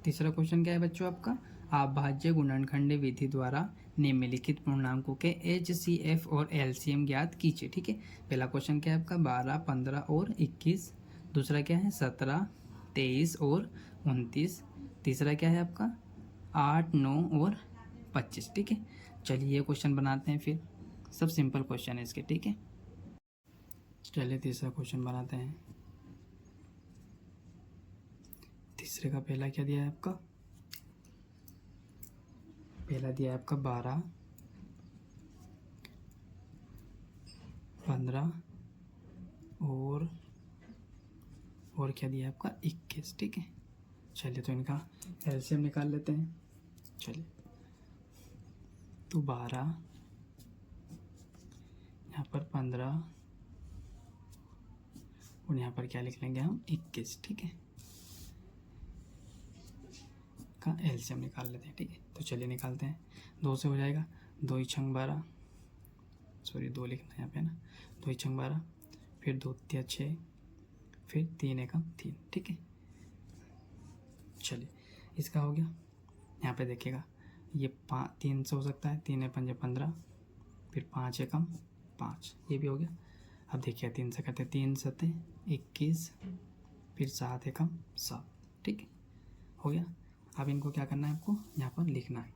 तीसरा क्वेश्चन क्या है बच्चों आपका, अभाज्य गुणनखंड विधि द्वारा निम्नलिखित पूर्णांकों के HCF और LCM ज्ञात कीजिए। ठीक है, पहला क्वेश्चन क्या है आपका 12, 15 और 21। दूसरा क्या है 17, 23 और 29। तीसरा क्या है आपका 8, 9 और 25। ठीक है, चलिए ये क्वेश्चन बनाते हैं फिर। सब सिंपल क्वेश्चन है इसके। ठीक है, चलिए तीसरा क्वेश्चन बनाते हैं। तीसरे का पहला क्या दिया है आपका, पहला दिया है आपका 12, 15 और क्या दिया है आपका 21। ठीक है, चलिए तो इनका एलसीएम निकाल लेते हैं। चलिए तो 12, यहाँ पर 15 और यहाँ पर क्या लिख लेंगे हम 21। ठीक है, का एलसीएम निकाल लेते हैं। ठीक है, तो चलिए निकालते हैं। 2 से हो जाएगा, 2 छंग 12, सॉरी 2 लिखना है यहाँ पे ना, 2 छंग 12, फिर 2 तिया 6, फिर 3 एकम 3। ठीक है, चलिए इसका हो गया। यहाँ पे देखिएगा ये 3 से हो सकता है, 3 पंजे 15, फिर 5 एकम 5, ये भी हो गया। अब देखिए 3 से करते 3 सते 21, फिर 7 एकम 7। ठीक है, हो गया। अब इनको क्या करना है, आपको यहाँ पर लिखना है।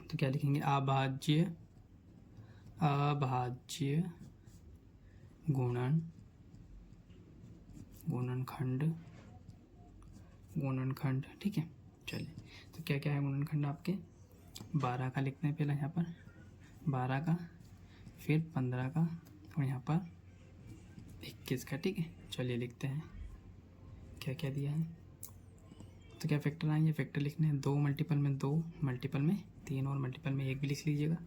तो क्या लिखेंगे, अभाज्य गुणनखंड। ठीक है, चलिए तो क्या क्या है गुणनखंड आपके, 12 का लिखते हैं पहला यहाँ पर, 12 का, फिर 15 का और यहाँ पर 21 का। ठीक है, चलिए लिखते हैं क्या क्या दिया है। तो क्या फैक्टर आएंगे, फैक्टर लिखने हैं। 2 मल्टीपल में 2, मल्टीपल में 3 और मल्टीपल में 1 भी लिख लीजिएगा।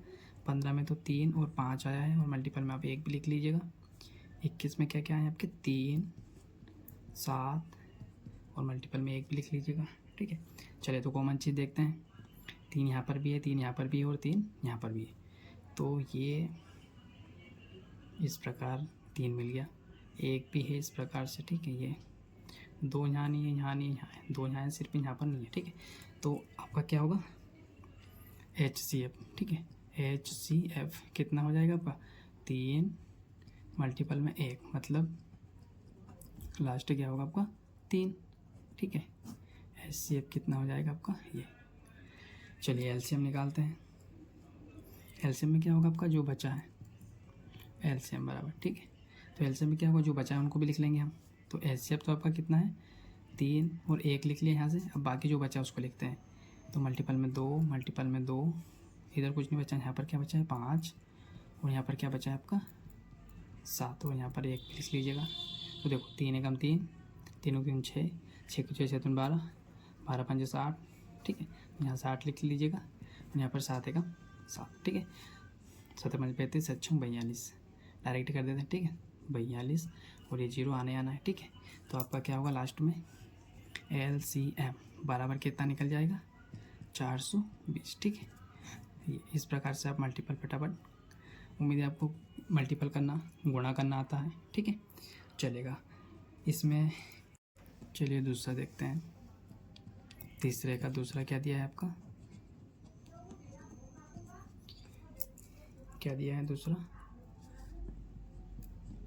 15 में तो 3 और 5 आया है और मल्टीपल में आप 1 भी लिख लीजिएगा। 21 में क्या क्या है आपके 3, 7 और मल्टीपल में 1 भी लिख लीजिएगा। ठीक है, चलिए तो कॉमन चीज़ देखते हैं। 3 यहाँ पर भी है, 3 यहाँ पर भी है और 3 यहाँ पर भी है। तो ये इस प्रकार 3 मिल गया, 1 भी है इस प्रकार से। ठीक है, ये 2 यहाँ नहीं है, यहाँ नहीं है, यहाँ है, 2 यहाँ है, सिर्फ यहाँ पर नहीं है। ठीक है, तो आपका क्या होगा HCF। ठीक है, HCF कितना हो जाएगा आपका 3 मल्टीपल में 1, मतलब लास्ट क्या होगा आपका 3। ठीक है, HCF कितना हो जाएगा आपका ये। चलिए LCM निकालते हैं। LCM में क्या होगा आपका जो बचा है, LCM बराबर। ठीक है, तो LCM में क्या होगा जो बचा है उनको भी लिख लेंगे हम। तो HCF तो आपका कितना है 3 और 1 लिख लिया यहाँ से। अब बाकी जो बचा है उसको लिखते हैं। तो मल्टीपल में 2, मल्टीपल में 2, इधर कुछ नहीं बचा, यहाँ पर क्या बचा है 5 और यहाँ पर क्या बचा है आपका 7 और यहाँ पर 1 लिख लीजिएगा। तो देखो 3 एकम 3, 3 3 6, 6 को 6 7 12, 12 5 60। ठीक है, यहाँ 60 लिख लीजिएगा और यहाँ पर 7 एकम 7। ठीक है, 7 5 35, 7 6 42, डायरेक्ट कर देते हैं। ठीक है, 42 और ये 0 आने आना है। ठीक है, तो आपका क्या होगा लास्ट में LCM बराबर कितना निकल जाएगा 420। ठीक है, इस प्रकार से आप मल्टीपल फटाफट, उम्मीद है आपको मल्टीपल करना गुणा करना आता है। ठीक है, चलेगा इसमें। चलिए दूसरा देखते हैं। तीसरे का दूसरा क्या दिया है आपका, क्या दिया है दूसरा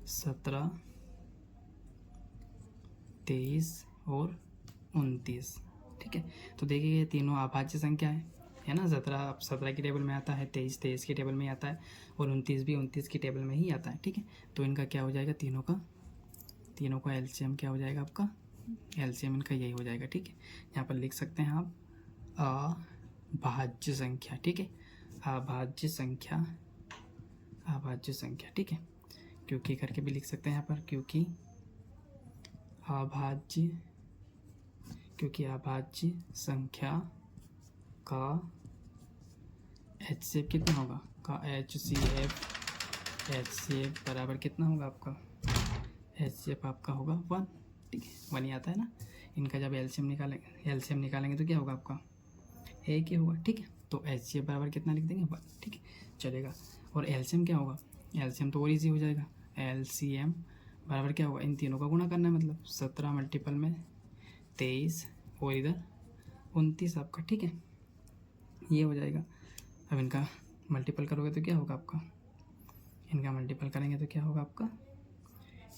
17, 23 और 29। ठीक है, तो देखिए ये तीनों अभाज्य संख्या है ना। 17 की टेबल में आता है, 23 की टेबल में आता है और 29 भी 29 की टेबल में ही आता है। ठीक है, तो इनका क्या हो जाएगा, तीनों का LCM क्या हो जाएगा आपका, LCM इनका यही हो जाएगा। ठीक है, यहाँ पर लिख सकते हैं आप अभाज्य संख्या। ठीक है, अभाज्य संख्या। ठीक है, क्योंकि करके भी लिख सकते हैं यहाँ पर, क्योंकि अभाज्य संख्या का HCF कितना होगा, का HCF बराबर कितना होगा आपका, HCF आपका होगा 1। ठीक है, 1 ही आता है ना। इनका जब LCM निकालेंगे तो क्या होगा आपका 1 ही होगा। ठीक है, तो HCF बराबर कितना लिख देंगे 1। ठीक है, चलेगा। और LCM क्या होगा, LCM तो और ईजी हो जाएगा। LCM बराबर क्या होगा, इन तीनों का गुणा करना है, मतलब 17 मल्टीपल में 23 और इधर 29 आपका, ठीक है, ये हो जाएगा। अब इनका मल्टीपल करोगे तो क्या होगा आपका, इनका मल्टीपल करेंगे तो क्या होगा आपका,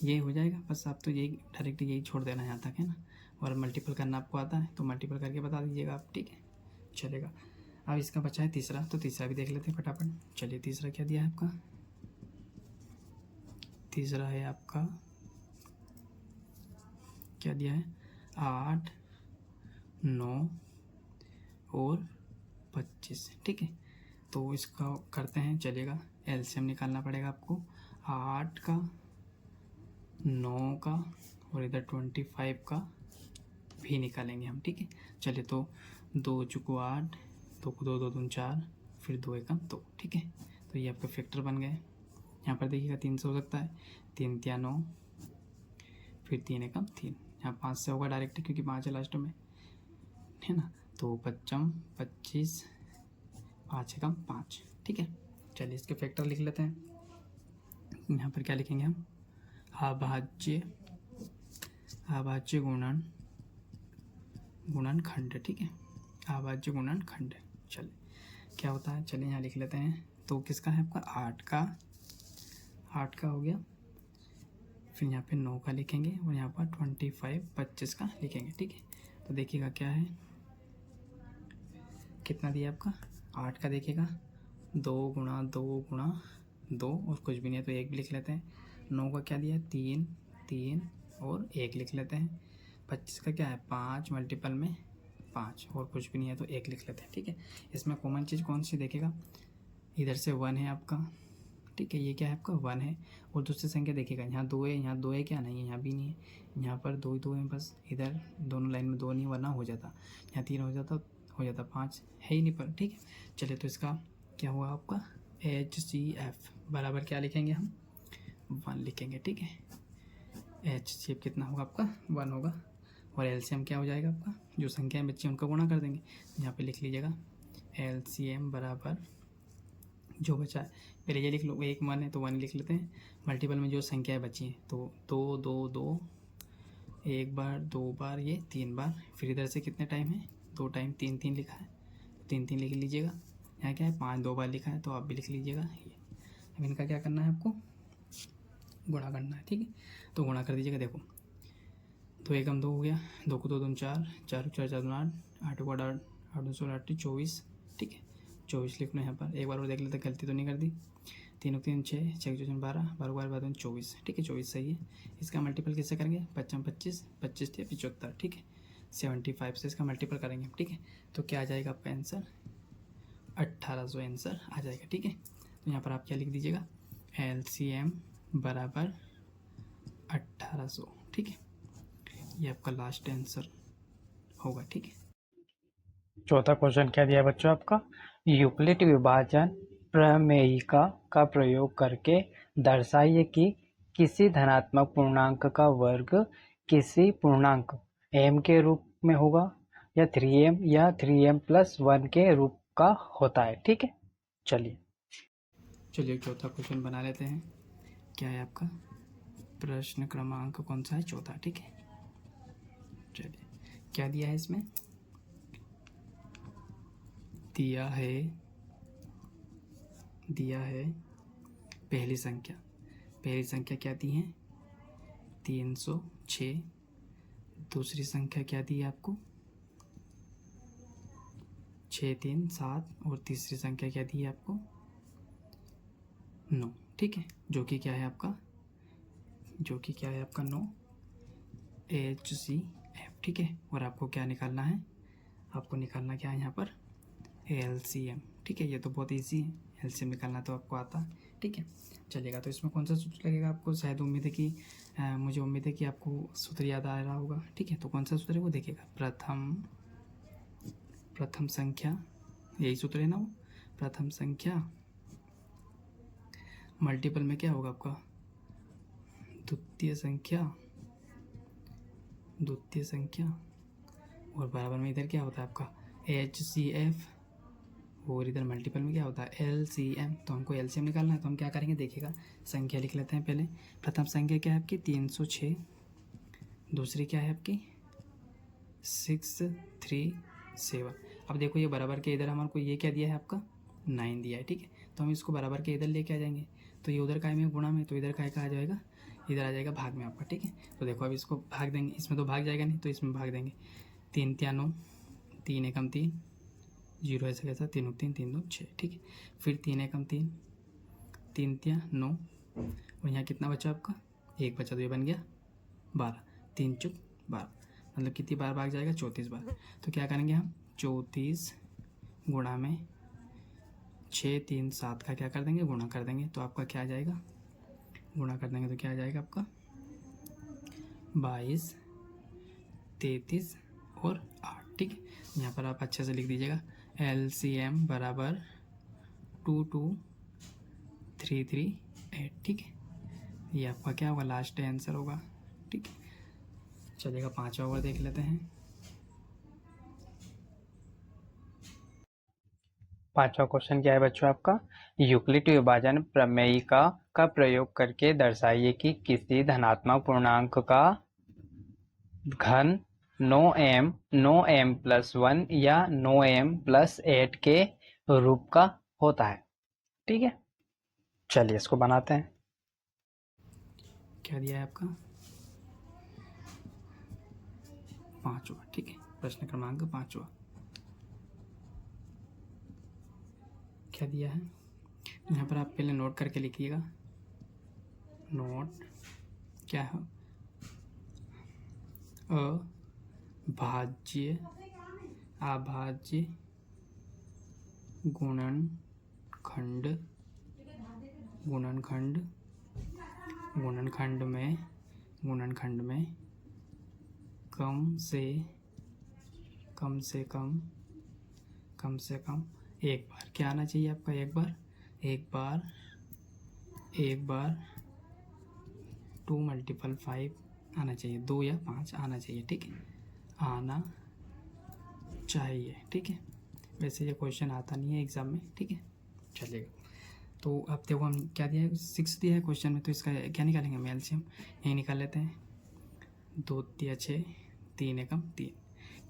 ये हो जाएगा। बस आप तो यही डायरेक्ट यही छोड़ देना यहाँ तक, है ना। और मल्टीपल करना आपको आता है तो मल्टीपल करके बता दीजिएगा आप, ठीक है, चलेगा। अब इसका बचा है तीसरा, तो तीसरा भी देख लेते हैं फटाफट। चलिए तीसरा क्या दिया है आपका, तीसरा है आपका, क्या दिया है, 8, 9 और 25, ठीक है। तो इसका करते हैं, चलेगा। एलसीएम निकालना पड़ेगा आपको, 8 का, 9 का और इधर 25 का भी निकालेंगे हम, ठीक है। चलिए तो 2 चुको 8, 2 को 2, 2 दूनी 4, फिर 2 एकम 2, ठीक है। तो ये आपके फैक्टर बन गए। यहाँ पर देखिएगा 3 से हो सकता है, 3 तिया 9, फिर 3 एकम 3, यहाँ 5 से होगा डायरेक्ट क्योंकि 5 है लास्ट में, है ना। तो 25, 25, 5 एकम 5, ठीक है। चलिए इसके फैक्टर लिख लेते हैं। यहाँ पर क्या लिखेंगे हम, अभाज्य, अभाज्य गुणनखंड, ठीक है, अभाज्य गुणनखंड। चलिए क्या होता है, चलिए यहाँ लिख लेते हैं। तो किसका है आपका, 8 का हो गया, फिर यहाँ पे 9 का लिखेंगे और यहाँ पर 25, 25 का लिखेंगे, ठीक है। तो देखिएगा क्या है, कितना दिया आपका, 8 का देखिएगा 2 गुणा 2 गुणा 2 और कुछ भी नहीं है तो 1 भी लिख लेते हैं। 9 का क्या दिया है, 3, 3 और 1 लिख लेते हैं। 25 का क्या है, 5 मल्टीपल में 5 और कुछ भी नहीं है तो 1 लिख लेते हैं, ठीक है। इसमें कॉमन चीज़ कौन सी देखेगा, इधर से 1 है आपका, ठीक है, ये क्या है आपका 1 है। और दूसरी संख्या देखिएगा, यहाँ 2 है, यहाँ 2 है, क्या नहीं है, यहाँ भी नहीं है, यहाँ पर 2 ही 2 है बस। इधर दोनों लाइन में 2 नहीं, वरना हो जाता, यहाँ 3 हो जाता, 5 है ही नहीं पर, ठीक है। चलिए तो इसका क्या हुआ आपका, HCF बराबर क्या लिखेंगे हम, 1 लिखेंगे, ठीक है। HCF कितना होगा आपका, 1 होगा। और LCM क्या हो जाएगा आपका, जो संख्याएं बच्ची उनका गुणा कर देंगे। यहाँ पे लिख लीजिएगा LCM बराबर जो बचा है, पहले ये लिख लो, 1 1 है तो 1 लिख लेते हैं। मल्टीपल में जो संख्याएं बची हैं तो 2 2 2, 1 बार 2 बार ये 3 बार, फिर इधर से कितने टाइम है, 2 टाइम, 3 3 लिखा है, 3 3 लिख लीजिएगा। यहाँ क्या है, 5 2 बार लिखा है तो आप भी लिख लीजिएगा ये। अब इनका क्या करना है आपको, गुणा करना है, ठीक है। तो गुणा कर दीजिएगा, देखो 2 एकम 2 हो गया, 2 को 2 दूनी 4, 4 4 4 दूनी 8, 8 को 8 8 2 16 8 24, ठीक है, 24 लिख लो यहाँ पर। एक बार और देख लेते, गलती तो नहीं कर दी। 3 3 6, 6 12 12 12 12 24, ठीक है, 24 सही है। इसका मल्टीपल किससे करेंगे, 55 25, 25 थे 75, ठीक है, 75 से इसका मल्टीपल करेंगे, ठीक है। तो क्या आ जाएगा आपका आंसर, 1800 आंसर आ जाएगा, ठीक है। तो यहाँ पर आप क्या लिख दीजिएगा, LCM बराबर 1800, ठीक है, ये आपका लास्ट आंसर होगा, ठीक है। चौथा क्वेश्चन क्या दिया है बच्चों आपका, यूक्लिड विभाजन प्रमेयिका का प्रयोग करके दर्शाइए कि किसी धनात्मक पूर्णांक का वर्ग किसी पूर्णांक m के रूप में होगा या 3m या 3m+1 के रूप का होता है, ठीक है। चलिए चौथा क्वेश्चन बना लेते हैं। क्या है आपका, प्रश्न क्रमांक कौन सा है, चौथा, ठीक है। चलिए क्या दिया है इसमें, दिया है पहली संख्या क्या दी है, 306। दूसरी संख्या क्या दी है आपको, 6 3 7 और तीसरी संख्या क्या दी है आपको, 9, ठीक है, जो कि क्या है आपका 9, HCF, ठीक है। और आपको क्या निकालना है, आपको निकालना क्या है यहाँ पर, LCM, ठीक है। ये तो बहुत इजी है, LCM निकालना तो आपको आता है, ठीक है, चलेगा। तो इसमें कौन सा सूत्र लगेगा आपको, शायद उम्मीद है कि मुझे उम्मीद है कि आपको सूत्र याद आ रहा होगा, ठीक है। तो कौन सा सूत्र है वो देखिएगा, प्रथम संख्या, यही सूत्र है ना वो, प्रथम संख्या मल्टीपल में क्या होगा आपका, द्वितीय संख्या और बराबर में इधर क्या होता है आपका HCF और इधर मल्टीपल में क्या होता है LCM। तो हमको LCM निकालना है तो हम क्या करेंगे, देखिएगा संख्या लिख लेते हैं पहले। प्रथम संख्या क्या है आपकी 306, दूसरी क्या है आपकी 637। अब देखो ये बराबर के इधर हमारे को ये क्या दिया है आपका 9 दिया है, ठीक है। तो हम इसको बराबर के इधर लेके आ जाएंगे, तो ये उधर का में गुणा में, तो इधर का आ जाएगा, इधर आ जाएगा भाग में आपका, ठीक है। तो देखो अब इसको भाग देंगे, इसमें तो भाग जाएगा नहीं, तो इसमें भाग देंगे। 3 तिया 9, 3 एकम 3, 0 ऐसा कैसा, 3 उक 3, 3 2 6, ठीक है। फिर 3 एकम 3, 3 तिया 9, और यहाँ कितना बचा आपका 1 बचा, तो ये बन गया 12, 3 चुक 12, मतलब कितनी बार भाग जाएगा 34 बार। तो क्या करेंगे हम 34 गुणा में 6 3 7 का क्या कर देंगे गुणा कर देंगे, तो आपका क्या आ जाएगा, गुणा कर देंगे तो क्या आ जाएगा आपका 22 33 और 8, ठीक है। यहाँ पर आप अच्छे से लिख दीजिएगा LCM बराबर 22338, ठीक है। ये आपका क्या होगा लास्ट आंसर होगा, ठीक है। चलिएगा 5वां ओवर देख लेते हैं। 5वां क्वेश्चन क्या है बच्चों आपका, यूक्लिड विभाजन प्रमेयिका का प्रयोग करके दर्शाइए कि किसी धनात्मक पूर्णांक का घन 9m+1 या 9m+8 के रूप का होता है, ठीक है। चलिए इसको बनाते हैं। क्या दिया है आपका 5वां, ठीक है। प्रश्न क्रमांक 5वां क्या दिया है, यहाँ पर आप पहले नोट करके लिखिएगा। नोट क्या है, अभाज्य अभाज्य गुणनखंड गुणनखंड गुणनखंड में कम से कम एक बार क्या आना चाहिए आपका, एक बार 2 × 5 आना चाहिए, 2 या 5 आना चाहिए, ठीक है, आना चाहिए, ठीक है। वैसे ये क्वेश्चन आता नहीं है एग्ज़ाम में, ठीक है। चलिएगा, तो अब देखो हम क्या दिया है 6 दिया है क्वेश्चन में, तो इसका क्या निकालेंगे हम एलसीएम यही निकाल लेते हैं। 2 तिया 6, 3 एकम 3,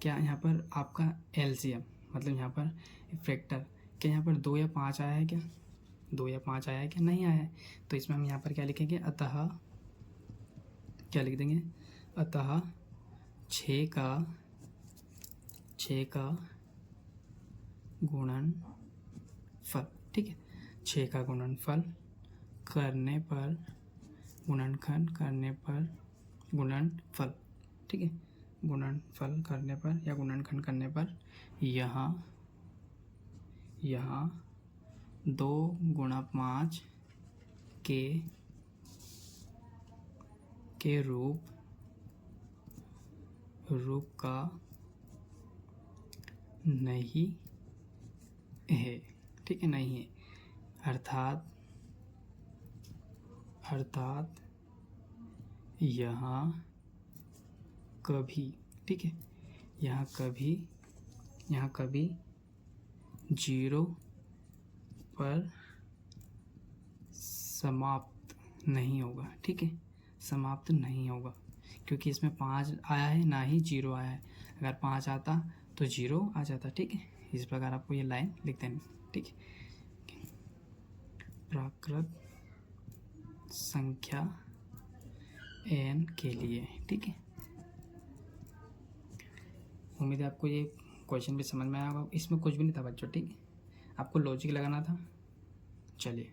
क्या यहाँ पर आपका एलसीएम मतलब यहाँ पर फैक्टर क्या यहाँ पर 2 या 5 आया है, क्या 2 या 5 आया है, क्या नहीं आया है। तो इसमें हम यहाँ पर क्या लिखेंगे, अतः क्या लिख देंगे, अतः 6 का गुणनफल, ठीक है। 6 का गुणनफल करने पर गुणनखंड करने पर गुणनफल, ठीक है, गुणनफल करने पर या गुणनखंड करने पर यहाँ 2 × 5 के रूप का नहीं है, ठीक है, नहीं है, अर्थात यहाँ कभी, ठीक है, यहाँ कभी 0 पर समाप्त नहीं होगा, ठीक है, समाप्त नहीं होगा, क्योंकि इसमें 5 आया है ना ही 0 आया है। अगर 5 आता तो 0 आ जाता, ठीक है। इस प्रकार आपको ये लाइन लिख देनी, ठीक है। प्राकृत संख्या n के लिए, ठीक है। उम्मीद है आपको ये क्वेश्चन भी समझ में आया होगा। इसमें कुछ भी नहीं था बच्चों, ठीक है, आपको लॉजिक लगाना था। चलिए।